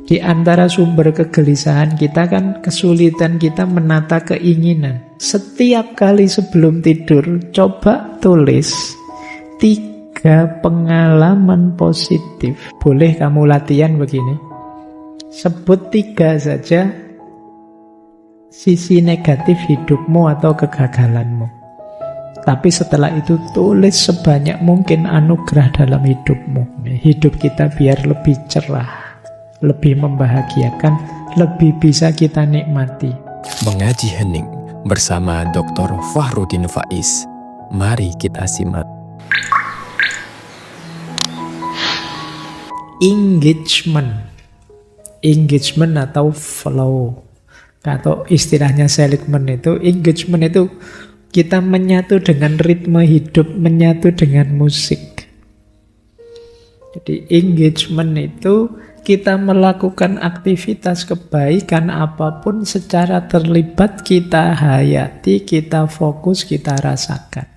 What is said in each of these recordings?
Di antara sumber kegelisahan kita kan kesulitan kita menata keinginan. Setiap kali sebelum tidur, coba tulis 3 pengalaman positif. Boleh kamu latihan begini. Sebut 3 saja sisi negatif hidupmu atau kegagalanmu. Tapi setelah itu tulis sebanyak mungkin anugerah dalam hidupmu. Hidup kita biar lebih cerah, lebih membahagiakan, lebih bisa kita nikmati. Mengaji hening bersama Dr. Fahrudin Faiz. Mari kita simak. Engagement atau flow, atau istilahnya Seligman itu, engagement itu kita menyatu dengan ritme hidup, menyatu dengan musik. Jadi engagement itu kita melakukan aktivitas kebaikan apapun secara terlibat, kita hayati, kita fokus, kita rasakan.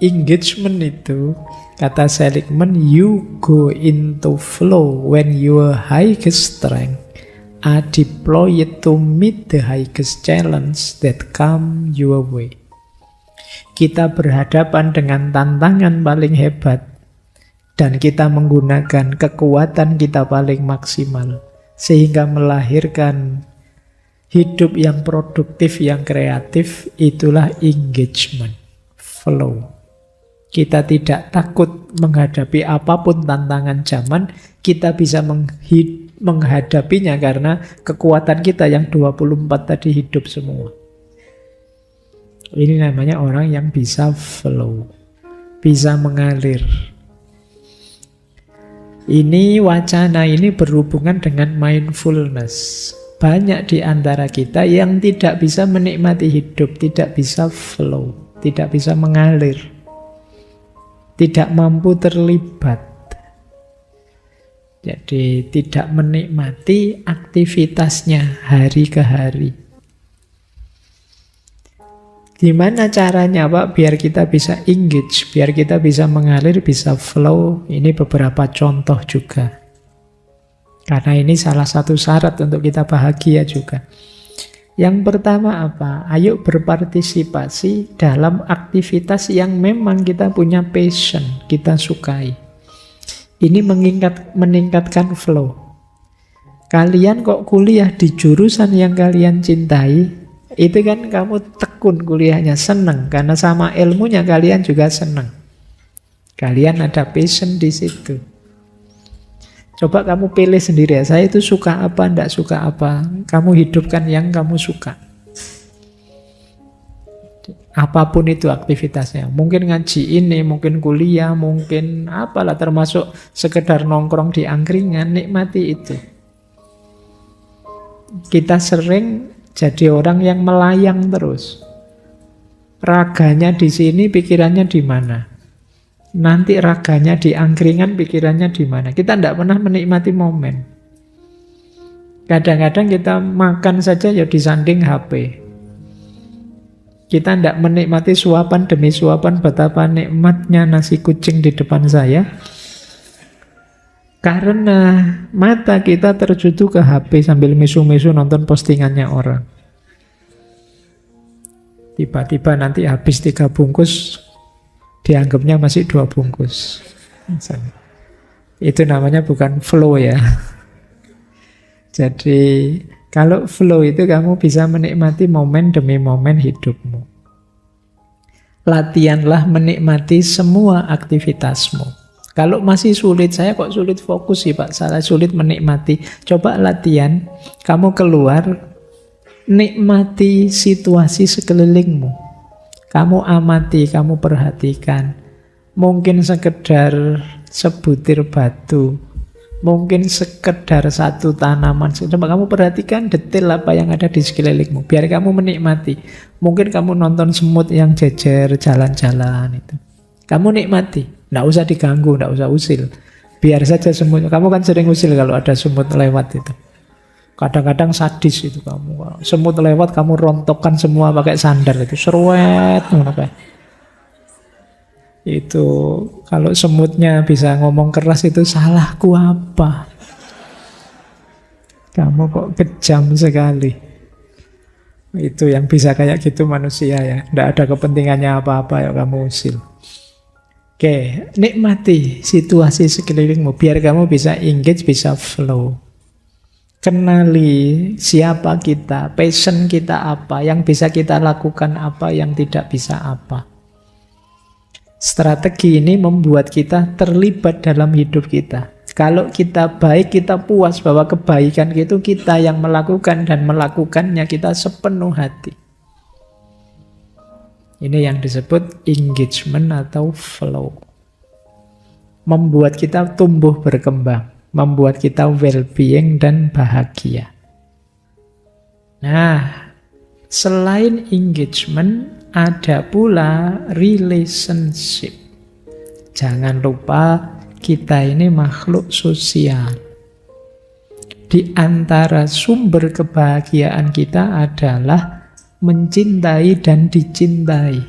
Engagement itu, kata Seligman, you go into flow when your highest strength are deployed to meet the highest challenge that come your way. Kita berhadapan dengan tantangan paling hebat dan kita menggunakan kekuatan kita paling maksimal sehingga melahirkan hidup yang produktif, yang kreatif. Itulah engagement, flow. Kita tidak takut menghadapi apapun tantangan zaman, kita bisa menghadapinya karena kekuatan kita yang 24 tadi hidup semua. Ini namanya orang yang bisa flow, bisa mengalir. Ini wacana ini berhubungan dengan mindfulness. Banyak di antara kita yang tidak bisa menikmati hidup, tidak bisa flow, tidak bisa mengalir, tidak mampu terlibat. Jadi tidak menikmati aktivitasnya hari ke hari. Gimana caranya Pak biar kita bisa engage, biar kita bisa mengalir, bisa flow? Ini beberapa contoh juga. Karena ini salah satu syarat untuk kita bahagia juga. Yang pertama apa? Ayo berpartisipasi dalam aktivitas yang memang kita punya passion, kita sukai. Ini meningkatkan flow. Kalian kok kuliah di jurusan yang kalian cintai, itu kan kamu tekun kuliahnya, senang. Karena sama ilmunya kalian juga senang. Kalian ada passion di situ. Coba kamu pilih sendiri ya, saya itu suka apa, tidak suka apa. Kamu hidupkan yang kamu suka. Apapun itu aktivitasnya. Mungkin ngaji ini, mungkin kuliah, mungkin apalah, termasuk sekedar nongkrong di angkringan, nikmati itu. Kita sering jadi orang yang melayang terus. Raganya di sini, pikirannya di mana? Nanti raganya di angkringan, pikirannya di mana? Kita tidak pernah menikmati momen. Kadang-kadang kita makan saja ya disanding HP. Kita tidak menikmati suapan demi suapan betapa nikmatnya nasi kucing di depan saya. Karena mata kita tertuju ke HP sambil misu-misu nonton postingannya orang. Tiba-tiba nanti habis 3 bungkus, dianggapnya masih 2 bungkus. Itu namanya bukan flow ya. Jadi kalau flow itu kamu bisa menikmati momen demi momen hidupmu. Latihanlah menikmati semua aktivitasmu. Kalau masih sulit, saya kok sulit fokus sih Pak, saya sulit menikmati. Coba latihan, kamu keluar, nikmati situasi sekelilingmu. Kamu amati, kamu perhatikan. Mungkin sekedar sebutir batu, mungkin sekedar satu tanaman. Coba kamu perhatikan detail apa yang ada di sekelilingmu, biar kamu menikmati. Mungkin kamu nonton semut yang jejer jalan-jalan itu. Kamu nikmati. Nggak usah diganggu, nggak usah usil. Biar saja semut. Kamu kan sering usil kalau ada semut lewat itu. Kadang-kadang sadis itu kamu. Semut lewat, kamu rontokkan semua pakai sandal itu. Seruet. Itu kalau semutnya bisa ngomong keras itu salahku apa? Kamu kok kejam sekali. Itu yang bisa kayak gitu manusia ya. Tidak ada kepentingannya apa-apa ya kamu usil. Oke, nikmati situasi sekelilingmu biar kamu bisa engage, bisa flow. Kenali siapa kita, passion kita apa, yang bisa kita lakukan apa, yang tidak bisa apa. Strategi ini membuat kita terlibat dalam hidup kita. Kalau kita baik, kita puas bahwa kebaikan itu kita yang melakukan dan melakukannya kita sepenuh hati. Ini yang disebut engagement atau flow. Membuat kita tumbuh berkembang, membuat kita well-being dan bahagia. Nah, selain engagement, ada pula relationship. Jangan lupa kita ini makhluk sosial. Di antara sumber kebahagiaan kita adalah mencintai dan dicintai,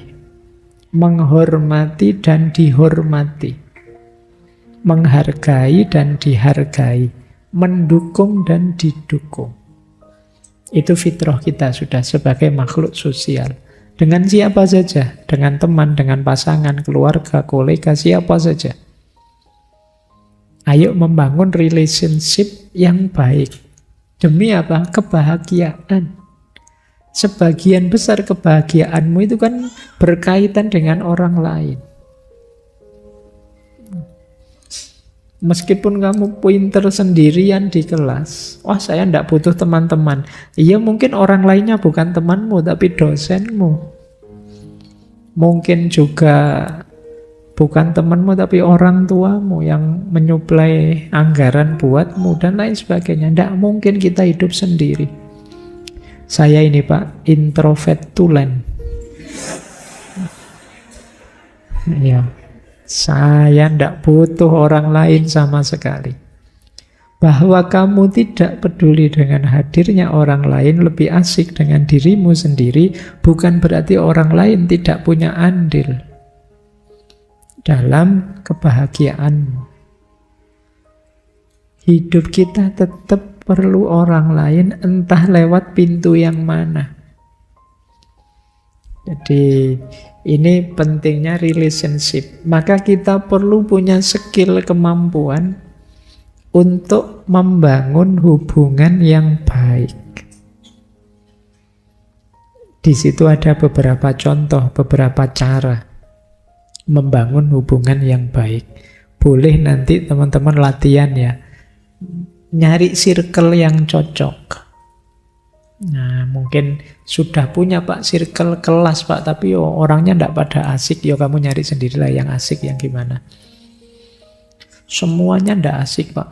menghormati dan dihormati, menghargai dan dihargai, mendukung dan didukung. Itu fitrah kita sudah sebagai makhluk sosial. Dengan siapa saja, dengan teman, dengan pasangan, keluarga, kolega, siapa saja. Ayo membangun relationship yang baik. Demi apa? Kebahagiaan. Sebagian besar kebahagiaanmu itu kan berkaitan dengan orang lain. Meskipun kamu pinter sendirian di kelas, wah saya tidak butuh teman-teman. Iya mungkin orang lainnya bukan temanmu, tapi dosenmu. Mungkin juga bukan temanmu, tapi orang tuamu yang menyuplai anggaran buatmu, dan lain sebagainya. Tidak mungkin kita hidup sendiri. Saya ini Pak, introvert tulen. Ya. Saya tidak butuh orang lain sama sekali. Bahwa kamu tidak peduli dengan hadirnya orang lain, lebih asik dengan dirimu sendiri, bukan berarti orang lain tidak punya andil dalam kebahagiaanmu. Hidup kita tetap perlu orang lain, entah lewat pintu yang mana. Jadi ini pentingnya relationship. Maka kita perlu punya skill, kemampuan untuk membangun hubungan yang baik. Di situ ada beberapa contoh, beberapa cara membangun hubungan yang baik. Boleh nanti teman-teman latihan ya. Nyari circle yang cocok. Nah, mungkin sudah punya Pak circle kelas Pak, tapi orangnya tidak pada asik. Kamu nyari sendirilah yang asik, yang gimana. Semuanya tidak asik Pak.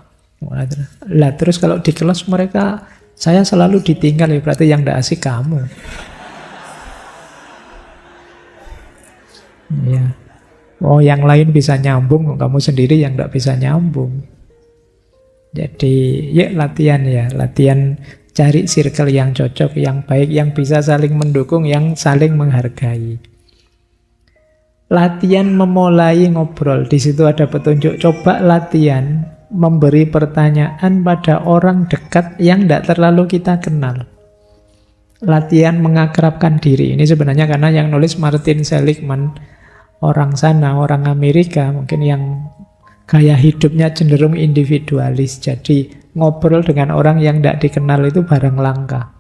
Lah terus kalau di kelas mereka, saya selalu ditinggal, ya berarti yang tidak asik kamu. Ya. Oh yang lain bisa nyambung, kamu sendiri yang tidak bisa nyambung. Jadi ya latihan ya, latihan cari circle yang cocok, yang baik, yang bisa saling mendukung, yang saling menghargai. Latihan memulai ngobrol, di situ ada petunjuk. Coba latihan memberi pertanyaan pada orang dekat yang tidak terlalu kita kenal. Latihan mengakrabkan diri. Ini sebenarnya karena yang nulis Martin Seligman, orang sana, orang Amerika, mungkin yang gaya hidupnya cenderung individualis. Jadi ngobrol dengan orang yang tidak dikenal itu barang langka.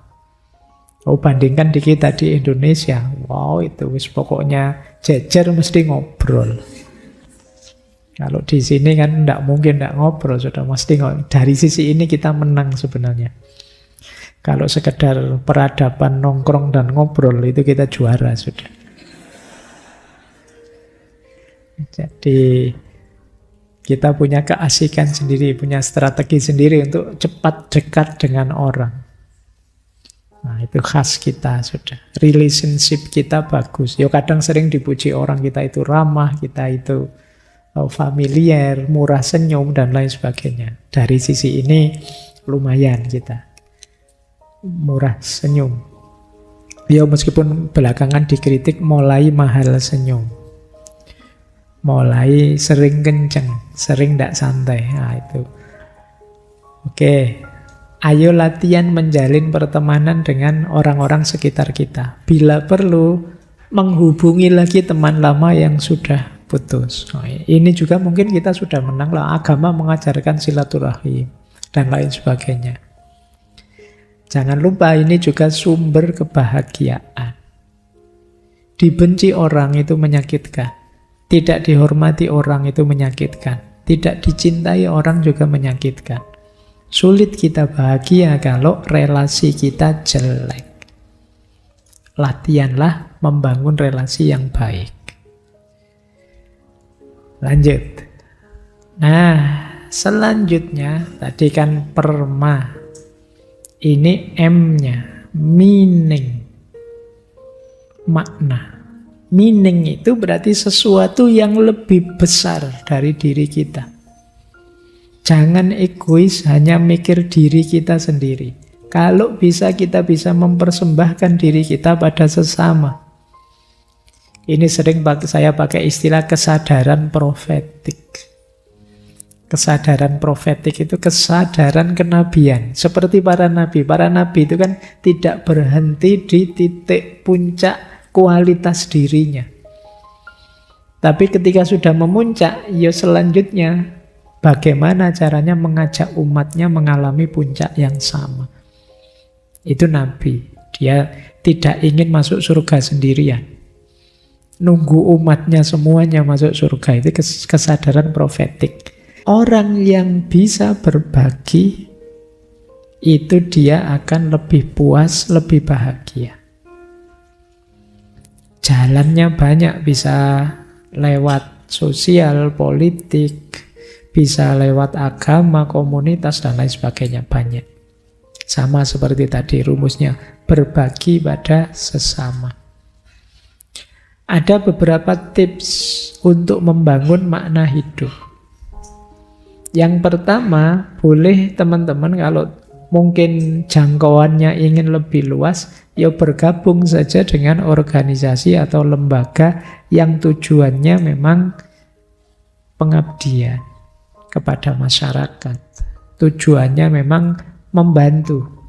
Oh, bandingkan di kita di Indonesia, wow itu pokoknya jejer mesti ngobrol. Kalau di sini kan tidak mungkin tidak ngobrol, sudah mesti ngobrol. Dari sisi ini kita menang sebenarnya. Kalau sekedar peradaban nongkrong dan ngobrol itu kita juara sudah. Jadi kita punya keasikan sendiri, punya strategi sendiri untuk cepat dekat dengan orang. Nah, itu khas kita sudah. Relationship kita bagus. Kadang sering dipuji orang, kita itu ramah, kita itu familiar, murah senyum, dan lain sebagainya. Dari sisi ini lumayan kita. Murah senyum. Meskipun belakangan dikritik mulai mahal senyum. mulai sering kenceng, sering tidak santai. Nah, itu. Oke, ayo latihan menjalin pertemanan dengan orang-orang sekitar kita. Bila perlu, menghubungi lagi teman lama yang sudah putus. Nah, ini juga mungkin kita sudah menang lah. Agama mengajarkan silaturahim dan lain sebagainya. Jangan lupa ini juga sumber kebahagiaan. Dibenci orang itu menyakitkan. Tidak dihormati orang itu menyakitkan. Tidak dicintai orang juga menyakitkan. Sulit kita bahagia kalau relasi kita jelek. Latihanlah membangun relasi yang baik. Lanjut. Nah, selanjutnya tadi kan perma. Ini M-nya, meaning. Makna. Meaning itu berarti sesuatu yang lebih besar dari diri kita. Jangan egois hanya mikir diri kita sendiri. Kalau bisa kita bisa mempersembahkan diri kita pada sesama. Ini sering saya pakai istilah kesadaran profetik. Kesadaran profetik itu kesadaran kenabian. Seperti para nabi. Para nabi itu kan tidak berhenti di titik puncak kualitas dirinya. Tapi ketika sudah memuncak, ya selanjutnya bagaimana caranya mengajak umatnya mengalami puncak yang sama. Itu nabi. Dia tidak ingin masuk surga sendirian. Nunggu umatnya semuanya masuk surga. Itu kesadaran profetik. Orang yang bisa berbagi, itu dia akan lebih puas, lebih bahagia. Jalannya banyak, bisa lewat sosial, politik, bisa lewat agama, komunitas, dan lain sebagainya, banyak. Sama seperti tadi rumusnya, berbagi pada sesama. Ada beberapa tips untuk membangun makna hidup. Yang pertama, boleh teman-teman kalau mungkin jangkauannya ingin lebih luas, ya bergabung saja dengan organisasi atau lembaga yang tujuannya memang pengabdian kepada masyarakat. Tujuannya memang membantu.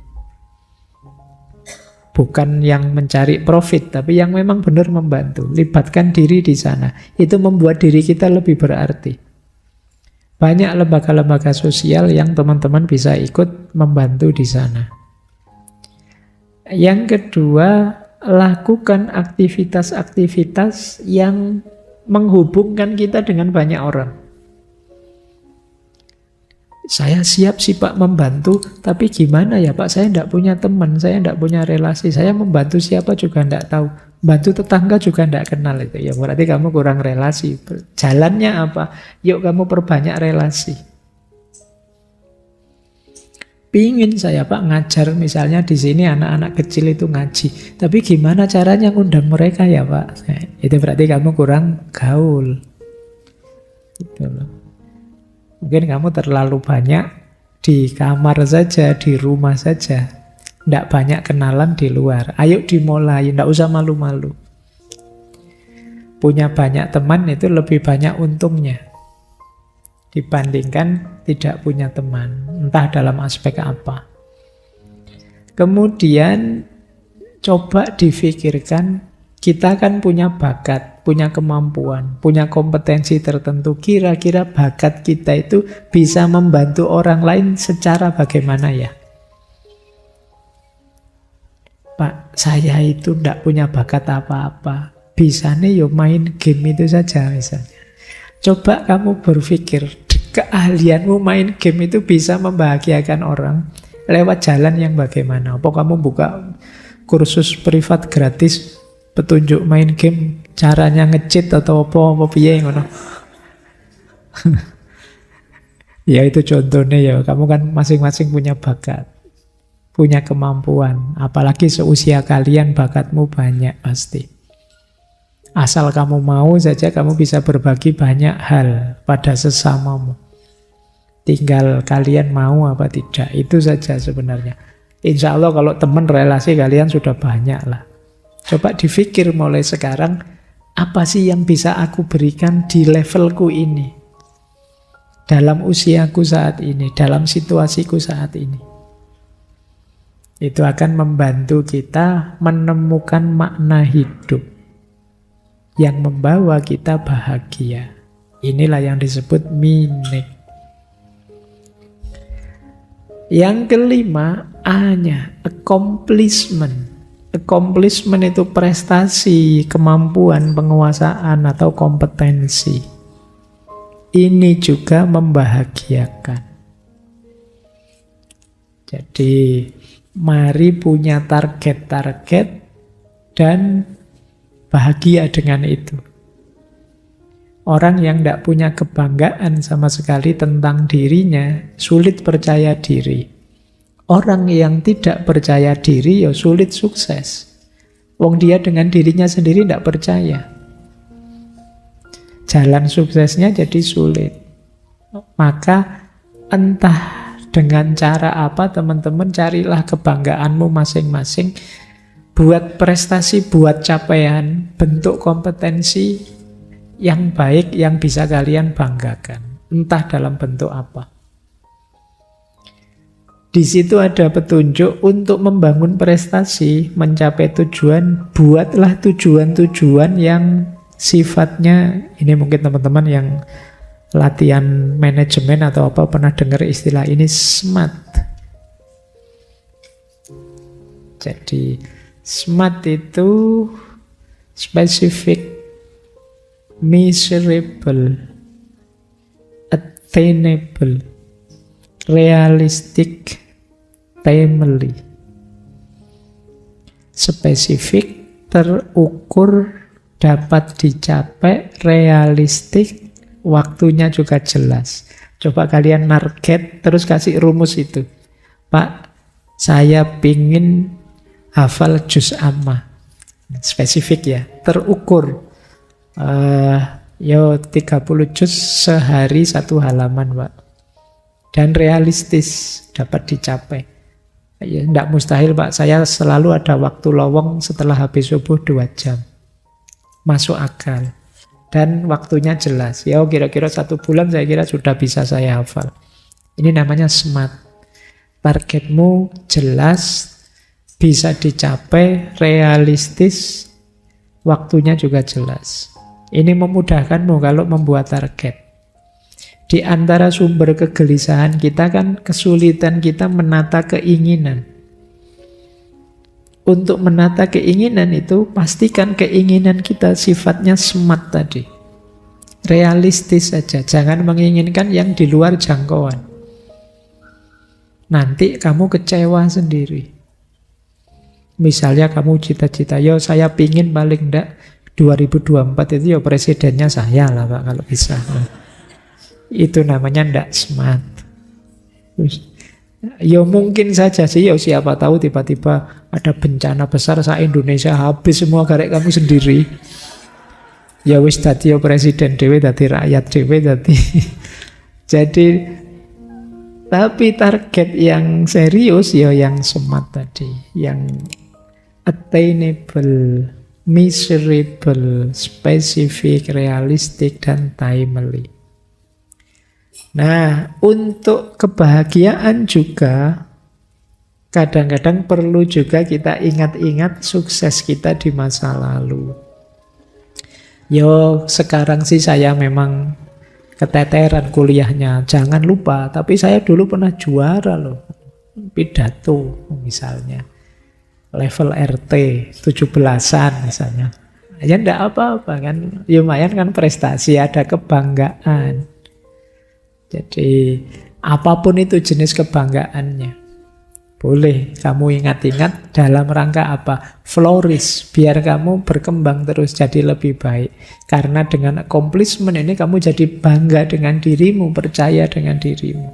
Bukan yang mencari profit, tapi yang memang benar membantu. Libatkan diri di sana. Itu membuat diri kita lebih berarti. Banyak lembaga-lembaga sosial yang teman-teman bisa ikut membantu di sana. Yang kedua, lakukan aktivitas-aktivitas yang menghubungkan kita dengan banyak orang. Saya siap sih Pak membantu, tapi gimana ya Pak, saya tidak punya teman, saya tidak punya relasi, saya membantu siapa juga tidak tahu. Bantu tetangga juga tidak kenal itu. Ya berarti kamu kurang relasi. Jalannya apa? Yuk kamu perbanyak relasi. Pingin saya Pak ngajar misalnya di sini anak-anak kecil itu ngaji. Tapi gimana caranya ngundang mereka ya Pak? Itu berarti kamu kurang gaul. Gitu loh. Mungkin kamu terlalu banyak di kamar saja, di rumah saja. Tidak banyak kenalan di luar. Ayo dimulai, tidak usah malu-malu. Punya banyak teman itu lebih banyak untungnya dibandingkan tidak punya teman, entah dalam aspek apa. Kemudian coba difikirkan, kita kan punya bakat, punya kemampuan, punya kompetensi tertentu. Kira-kira bakat kita itu bisa membantu orang lain secara bagaimana ya? Pak, saya itu tidak punya bakat apa-apa. Bisanya ya main game itu saja misalnya. Coba kamu berpikir, keahlianmu main game itu bisa membahagiakan orang lewat jalan yang bagaimana? Apa kamu buka kursus privat gratis, petunjuk main game, caranya nge-cheat atau apa piye ngono. Ya itu contohnya ya, kamu kan masing-masing punya bakat. Punya kemampuan, apalagi seusia kalian bakatmu banyak pasti. Asal kamu mau saja kamu bisa berbagi banyak hal pada sesamamu. Tinggal kalian mau apa tidak, itu saja sebenarnya. Insya Allah kalau teman relasi kalian sudah banyak lah. Coba dipikir mulai sekarang, Apa sih yang bisa aku berikan di levelku ini? Dalam usiaku saat ini, dalam situasiku saat ini. Itu akan membantu kita menemukan makna hidup yang membawa kita bahagia. Inilah yang disebut meaning. Yang kelima, A-nya, accomplishment. Accomplishment itu prestasi, kemampuan, penguasaan, atau kompetensi. Ini juga membahagiakan. Jadi, mari punya target-target dan bahagia dengan itu. Orang yang tidak punya kebanggaan sama sekali tentang dirinya, sulit percaya diri. Orang yang tidak percaya diri, ya sulit sukses. Wong dia dengan dirinya sendiri tidak percaya. Jalan suksesnya jadi sulit. Maka entah dengan cara apa, teman-teman, carilah kebanggaanmu masing-masing. Buat prestasi, buat capaian, bentuk kompetensi yang baik yang bisa kalian banggakan. Entah dalam bentuk apa. Di situ ada petunjuk untuk membangun prestasi, mencapai tujuan. Buatlah tujuan-tujuan yang sifatnya, ini mungkin teman-teman yang latihan manajemen atau apa pernah dengar istilah ini, SMART. Jadi SMART itu specific, measurable, attainable, realistic, timely. Spesifik, terukur, dapat dicapai, realistik, waktunya juga jelas. Coba kalian target, terus kasih rumus itu. Pak, saya pingin hafal juz amma. Spesifik ya, terukur. 30 juz sehari 1 halaman, Pak. Dan realistis, dapat dicapai. Ya, tidak mustahil, Pak. Saya selalu ada waktu lowong setelah habis subuh 2 jam. Masuk akal. Dan waktunya jelas. Ya kira-kira 1 bulan saya kira sudah bisa saya hafal. Ini namanya SMART. Targetmu jelas, bisa dicapai, realistis, waktunya juga jelas. Ini memudahkanmu kalau membuat target. Di antara sumber kegelisahan kita kan kesulitan kita menata keinginan. Untuk menata keinginan itu, pastikan keinginan kita sifatnya SMART tadi. Realistis saja, jangan menginginkan yang di luar jangkauan. Nanti kamu kecewa sendiri. Misalnya kamu cita-cita, yo saya pingin paling enggak 2024 itu ya presidennya saya lah Pak, kalau bisa. Nah, itu namanya enggak SMART. Ya mungkin saja sih, ya siapa tahu tiba-tiba ada bencana besar se-Indonesia habis semua garek kamu sendiri. Ya wis dadi ya presiden dhewe, dadi rakyat dhewe, dadi. Jadi tapi target yang serius ya yang SMART tadi, yang attainable, measurable, specific, realistic, dan timely. Nah, untuk kebahagiaan juga kadang-kadang perlu juga kita ingat-ingat sukses kita di masa lalu. Yo, sekarang sih saya memang keteteran kuliahnya, jangan lupa. Tapi saya dulu pernah juara loh, pidato misalnya. Level RT, 17-an misalnya. Ya enggak apa-apa kan, lumayan kan prestasi, ada kebanggaan. Jadi apapun itu jenis kebanggaannya, boleh kamu ingat-ingat dalam rangka apa? Flourish, biar kamu berkembang terus jadi lebih baik. Karena dengan accomplishment ini kamu jadi bangga dengan dirimu, percaya dengan dirimu.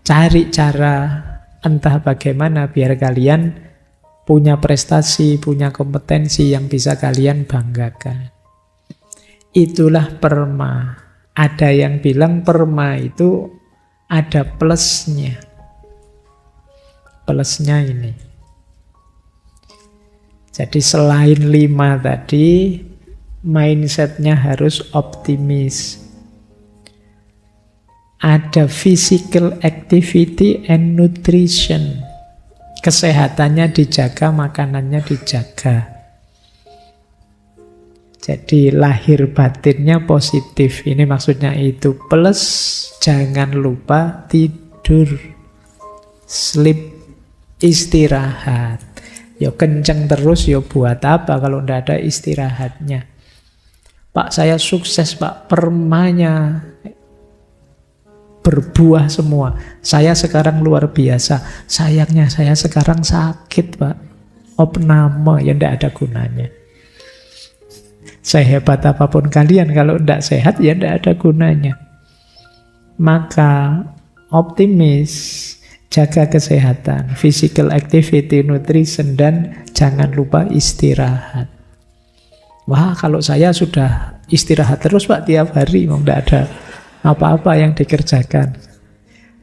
Cari cara entah bagaimana biar kalian punya prestasi, punya kompetensi yang bisa kalian banggakan. Itulah perma. Ada yang bilang perma itu ada plusnya. Plusnya ini. Jadi selain 5 tadi, mindsetnya harus optimis. Ada physical activity and nutrition. Kesehatannya dijaga, makanannya dijaga. Jadi lahir batinnya positif. Ini maksudnya itu. Plus jangan lupa tidur. Sleep, istirahat. Ya kenceng terus ya buat apa kalau tidak ada istirahatnya. Pak, saya sukses Pak, permanya berbuah semua. Saya sekarang luar biasa. Sayangnya saya sekarang sakit Pak. Opname, ya tidak ada gunanya. Sehebat apapun kalian, kalau tidak sehat ya tidak ada gunanya. Maka optimis, jaga kesehatan, physical activity, nutrition, dan jangan lupa istirahat. Wah, kalau saya sudah istirahat terus Pak tiap hari, mau tidak ada apa-apa yang dikerjakan.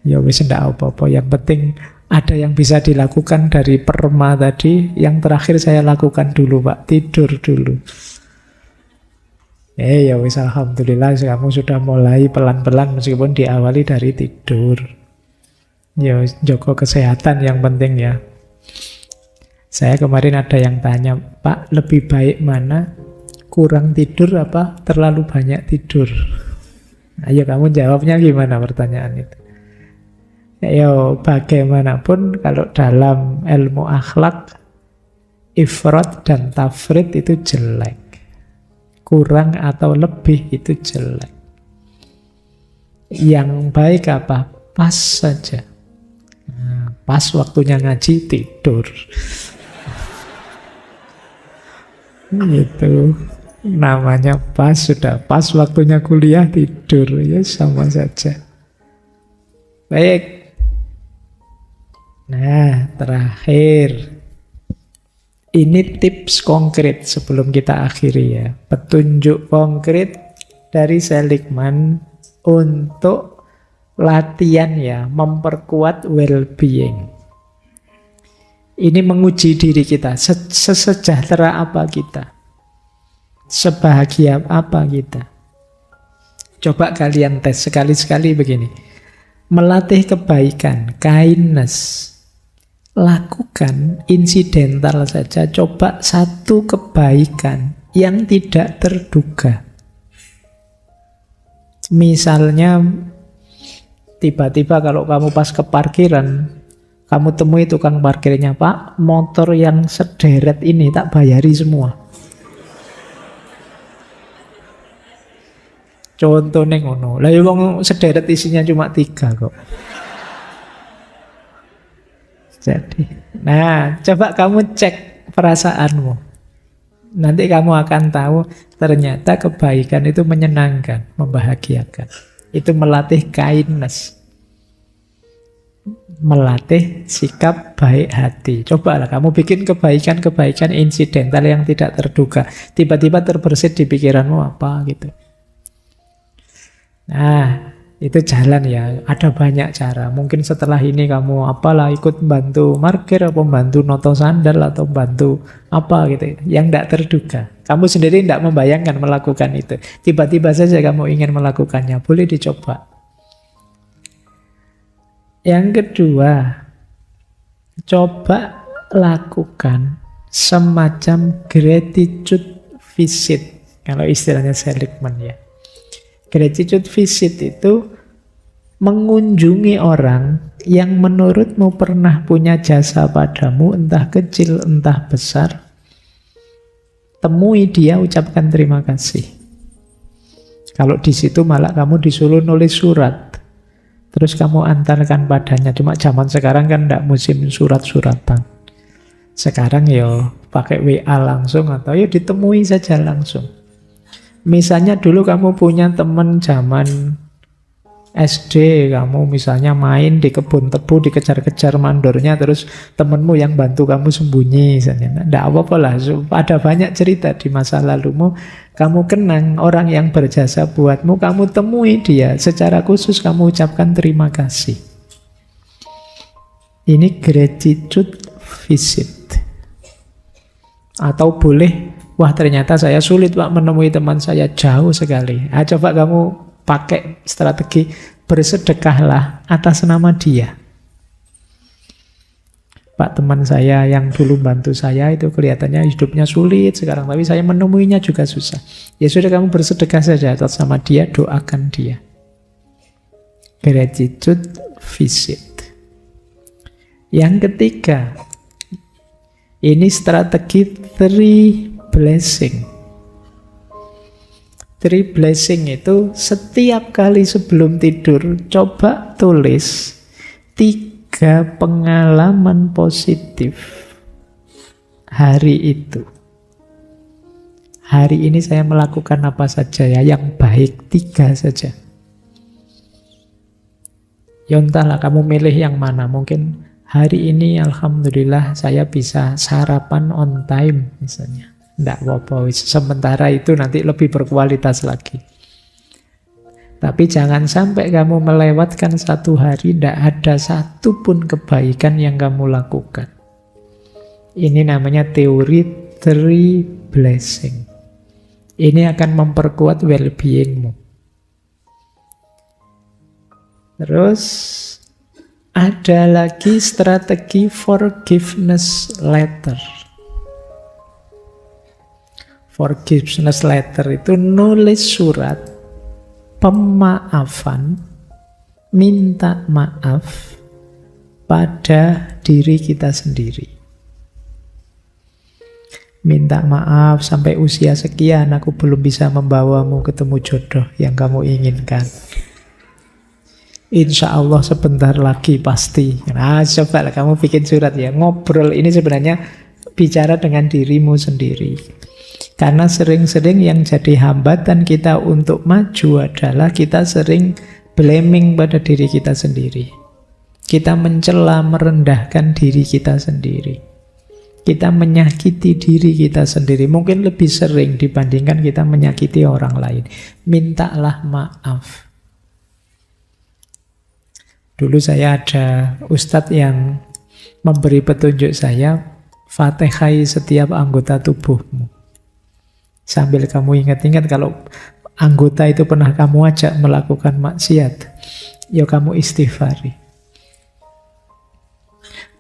Ya wis ndak apa-apa, yang penting ada yang bisa dilakukan dari perma tadi. Yang terakhir saya lakukan dulu Pak, tidur dulu. Ya wis alhamdulillah kamu sudah mulai pelan-pelan meskipun diawali dari tidur. Ya jaga kesehatan yang penting ya. Saya kemarin ada yang tanya, Pak lebih baik mana? Kurang tidur apa terlalu banyak tidur? Ayo kamu jawabnya gimana pertanyaan itu? Ya bagaimanapun kalau dalam ilmu akhlak ifrat dan tafrit itu jelek. Kurang atau lebih itu jelek. Yang baik apa? Pas saja. Nah, pas waktunya ngaji tidur. Gitu. Namanya pas, sudah pas waktunya kuliah tidur. Ya sama saja. Baik. Nah, terakhir. Ini tips konkret sebelum kita akhiri ya. Petunjuk konkret dari Seligman untuk latihan ya, memperkuat well-being. Ini menguji diri kita, sesejahtera apa kita? Sebahagia apa kita? Coba kalian tes sekali-sekali begini. Melatih kebaikan, kindness. Lakukan insidental saja, coba satu kebaikan yang tidak terduga. Misalnya tiba-tiba kalau kamu pas ke parkiran, kamu temui tukang parkirnya, Pak, motor yang sederet ini tak bayari semua. Contohnya ngono. Lah wong sederet isinya cuma 3 kok. Jadi, nah coba kamu cek perasaanmu. Nanti kamu akan tahu ternyata kebaikan itu menyenangkan, membahagiakan. Itu melatih kindness. Melatih sikap baik hati. Cobalah kamu bikin kebaikan-kebaikan insidental yang tidak terduga. Tiba-tiba terbersit di pikiranmu apa gitu. Nah, itu jalan ya, ada banyak cara. Mungkin setelah ini kamu apalah ikut bantu parkir, atau bantu noto sandal, atau bantu apa gitu, yang tidak terduga. Kamu sendiri tidak membayangkan melakukan itu. Tiba-tiba saja kamu ingin melakukannya, boleh dicoba. Yang kedua, coba lakukan semacam gratitude visit. Kalau istilahnya Seligman ya. Gratitude visit itu mengunjungi orang yang menurutmu pernah punya jasa padamu, entah kecil, entah besar. Temui dia, ucapkan terima kasih. Kalau di situ malah kamu disuruh nulis surat, terus kamu antarkan padanya. Cuma zaman sekarang kan tidak musim surat-suratan. Sekarang ya pakai WA langsung atau ya ditemui saja langsung. Misalnya dulu kamu punya teman zaman SD, kamu misalnya main di kebun tebu, dikejar-kejar mandornya, terus temenmu yang bantu kamu sembunyi misalnya. Nggak apa-apa lah, ada banyak cerita di masa lalumu. Kamu kenang orang yang berjasa buatmu, kamu temui dia, secara khusus kamu ucapkan terima kasih. Ini gratitude visit. Atau boleh, wah ternyata saya sulit Pak menemui teman saya, jauh sekali. Coba kamu pakai strategi bersedekahlah atas nama dia. Pak, teman saya yang dulu bantu saya itu kelihatannya hidupnya sulit sekarang, tapi saya menemuinya juga susah. Ya sudah, kamu bersedekah saja atas nama dia, doakan dia. Gratitude visit. Yang ketiga, ini strategi three blessing. Three blessing itu setiap kali sebelum tidur, coba tulis 3 pengalaman positif hari itu. Hari ini saya melakukan apa saja ya, yang baik 3 saja. Ya entahlah kamu milih yang mana. Mungkin hari ini alhamdulillah saya bisa sarapan on time misalnya. Nggak apa-apa, sementara itu nanti lebih berkualitas lagi. Tapi jangan sampai kamu melewatkan satu hari tidak ada satupun kebaikan yang kamu lakukan. Ini namanya teori three blessing. Ini akan memperkuat well-beingmu. Terus ada lagi strategi forgiveness letter. Forgiveness letter itu nulis surat pemaafan, minta maaf pada diri kita sendiri. Minta maaf sampai usia sekian aku belum bisa membawamu ketemu jodoh yang kamu inginkan. Insya Allah sebentar lagi pasti. Nah, coba kamu bikin surat ya. Ngobrol ini sebenarnya bicara dengan dirimu sendiri. Karena sering-sering yang jadi hambatan kita untuk maju adalah kita sering blaming pada diri kita sendiri. Kita mencela, merendahkan diri kita sendiri. Kita menyakiti diri kita sendiri. Mungkin lebih sering dibandingkan kita menyakiti orang lain. Mintalah maaf. Dulu saya ada ustadz yang memberi petunjuk saya, fatihai setiap anggota tubuhmu. Sambil kamu ingat-ingat kalau anggota itu pernah kamu ajak melakukan maksiat, ya kamu istighfari.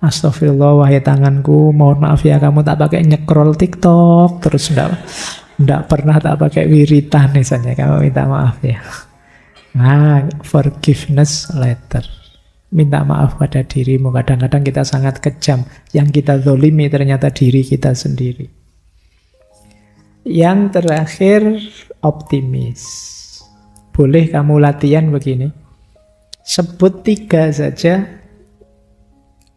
Astagfirullah, wahai tanganku, mohon maaf ya kamu tak pakai nyekrol TikTok, terus enggak pernah tak pakai wiritan misalnya, kamu minta maaf ya. Nah, forgiveness letter. Minta maaf pada dirimu. Kadang-kadang kita sangat kejam, yang kita zolimi ternyata diri kita sendiri. Yang terakhir, optimis. Boleh kamu latihan begini. Sebut 3 saja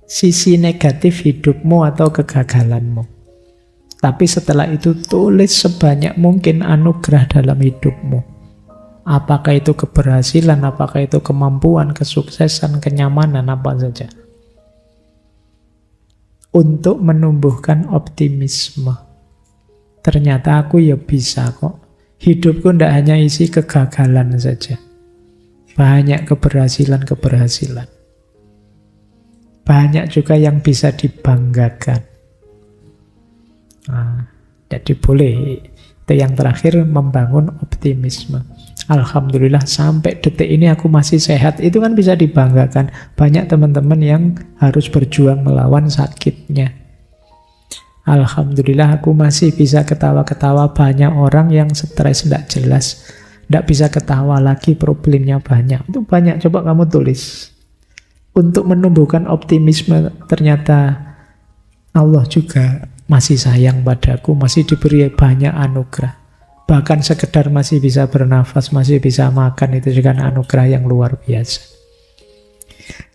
sisi negatif hidupmu atau kegagalanmu. Tapi setelah itu tulis sebanyak mungkin anugerah dalam hidupmu. Apakah itu keberhasilan, apakah itu kemampuan, kesuksesan, kenyamanan, apa saja. Untuk menumbuhkan optimisme. Ternyata aku ya bisa kok. Hidupku tidak hanya isi kegagalan saja. Banyak keberhasilan-keberhasilan. Banyak juga yang bisa dibanggakan. Nah, jadi boleh. Itu yang terakhir, membangun optimisme. Alhamdulillah sampai detik ini aku masih sehat. Itu kan bisa dibanggakan. Banyak teman-teman yang harus berjuang melawan sakitnya. Alhamdulillah aku masih bisa ketawa-ketawa. Banyak orang yang stres, tidak jelas, tidak bisa ketawa lagi, problemnya banyak. Itu banyak, coba kamu tulis. Untuk menumbuhkan optimisme, ternyata Allah juga masih sayang padaku, masih diberi banyak anugerah. Bahkan sekedar masih bisa bernafas, masih bisa makan, itu juga anugerah yang luar biasa.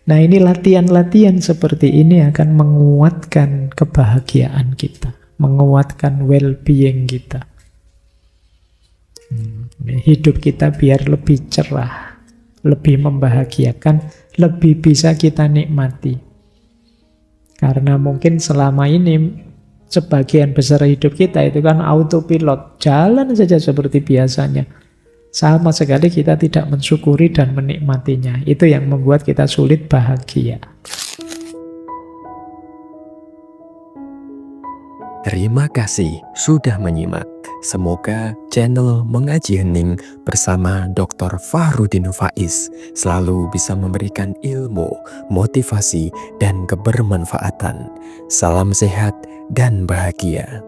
Nah, ini latihan-latihan seperti ini akan menguatkan kebahagiaan kita, menguatkan well-being kita. Hidup kita biar lebih cerah, lebih membahagiakan, lebih bisa kita nikmati. Karena mungkin selama ini sebagian besar hidup kita itu kan autopilot, jalan saja seperti biasanya. Sama sekali kita tidak mensyukuri dan menikmatinya. Itu yang membuat kita sulit bahagia. Terima kasih sudah menyimak. Semoga channel Mengaji Hening bersama Dr. Fahrudin Faiz selalu bisa memberikan ilmu, motivasi, dan kebermanfaatan. Salam sehat dan bahagia.